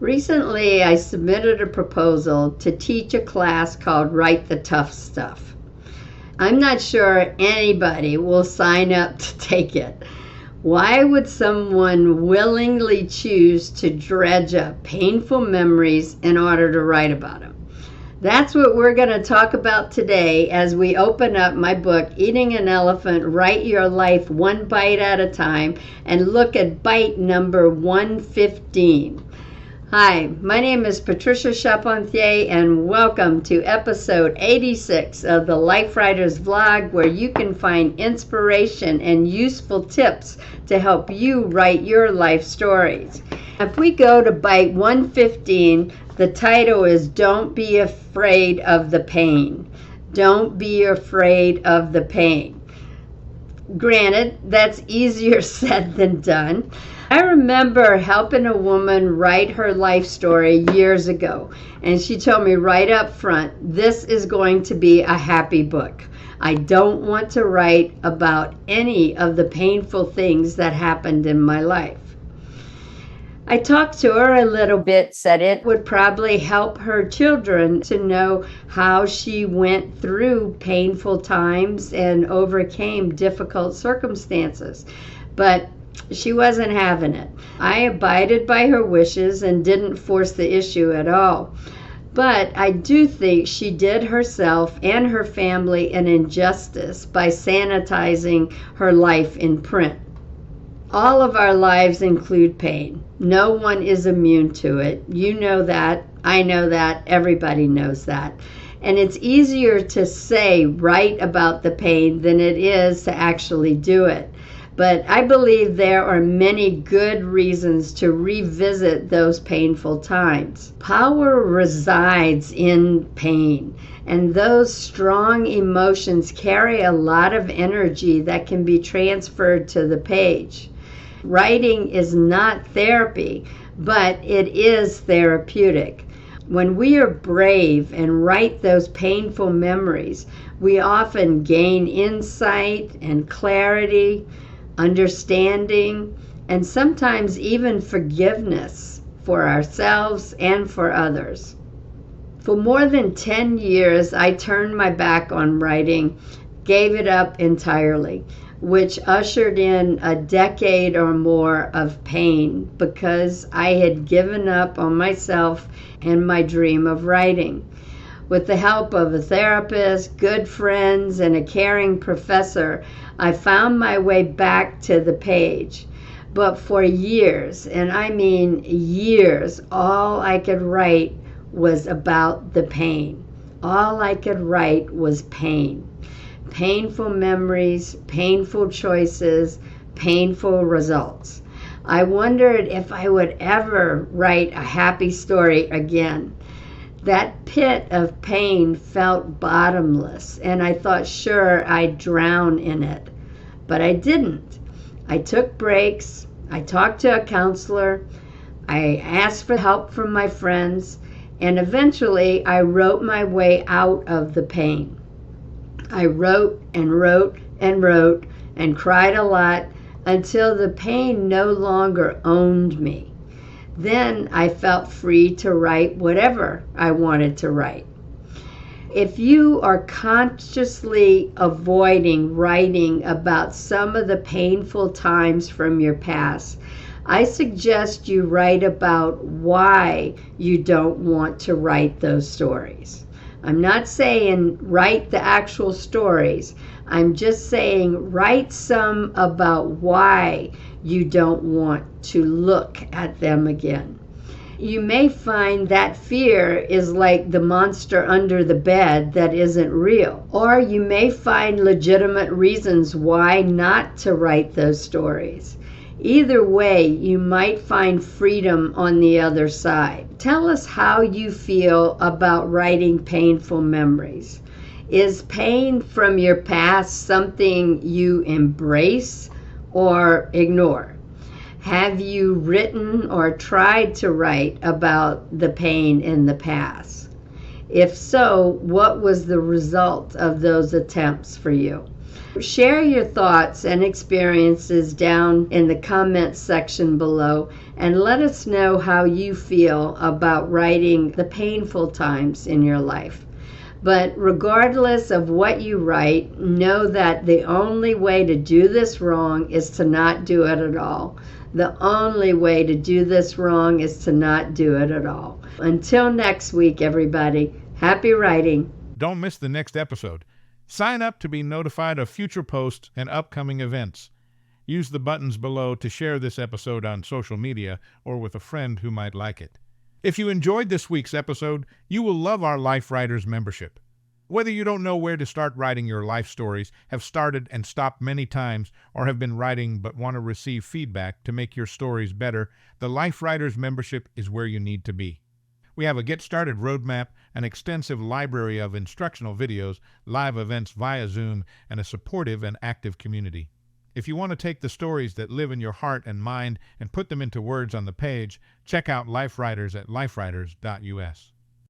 Recently, I submitted a proposal to teach a class called Write the Tough Stuff. I'm not sure anybody will sign up to take it. Why would someone willingly choose to dredge up painful memories in order to write about them? That's what we're going to talk about today as we open up my book, Eating an Elephant, Write Your Life One Bite at a Time, and look at bite number 115. Hi, my name is Patricia Charpentier, and welcome to episode 86 of the Life Writers Vlog, where you can find inspiration and useful tips to help you write your life stories. If we go to bite 115, the title is Don't Be Afraid of the Pain. Don't be afraid of the pain. Granted, that's easier said than done. I remember helping a woman write her life story years ago, and she told me right up front, this is going to be a happy book. I don't want to write about any of the painful things that happened in my life. I talked to her a little bit, said it would probably help her children to know how she went through painful times and overcame difficult circumstances. But she wasn't having it. I abided by her wishes and didn't force the issue at all. But I do think she did herself and her family an injustice by sanitizing her life in print. All of our lives include pain. No one is immune to it. You know that. I know that. Everybody knows that. And it's easier to say, write about the pain than it is to actually do it. But I believe there are many good reasons to revisit those painful times. Power resides in pain, and those strong emotions carry a lot of energy that can be transferred to the page. Writing is not therapy, but it is therapeutic. When we are brave and write those painful memories, we often gain insight and clarity, understanding, and sometimes even forgiveness for ourselves and for others. For more than 10 years, I turned my back on writing, gave it up entirely, which ushered in a decade or more of pain because I had given up on myself and my dream of writing. With the help of a therapist, good friends, and a caring professor, I found my way back to the page. But for years, and I mean years, all I could write was about the pain. All I could write was pain. Painful memories, painful choices, painful results. I wondered if I would ever write a happy story again. That pit of pain felt bottomless, and I thought sure I'd drown in it. But I didn't. I took breaks. I talked to a counselor. I asked for help from my friends, and eventually I wrote my way out of the pain. I wrote and wrote and wrote and cried a lot until the pain no longer owned me. Then I felt free to write whatever I wanted to write. If you are consciously avoiding writing about some of the painful times from your past, I suggest you write about why you don't want to write those stories. I'm not saying write the actual stories. I'm just saying write some about why you don't want to look at them again. You may find that fear is like the monster under the bed that isn't real. Or you may find legitimate reasons why not to write those stories. Either way, you might find freedom on the other side. Tell us how you feel about writing painful memories. Is pain from your past something you embrace or ignore? Have you written or tried to write about the pain in the past? If so, what was the result of those attempts for you? Share your thoughts and experiences down in the comments section below and let us know how you feel about writing the painful times in your life. But regardless of what you write, know that the only way to do this wrong is to not do it at all. The only way to do this wrong is to not do it at all. Until next week, everybody, happy writing. Don't miss the next episode. Sign up to be notified of future posts and upcoming events. Use the buttons below to share this episode on social media or with a friend who might like it. If you enjoyed this week's episode, you will love our Life Writers membership. Whether you don't know where to start writing your life stories, have started and stopped many times, or have been writing but want to receive feedback to make your stories better, the Life Writers membership is where you need to be. We have a Get Started roadmap, an extensive library of instructional videos, live events via Zoom, and a supportive and active community. If you want to take the stories that live in your heart and mind and put them into words on the page, check out Life Writers at lifewriters.us.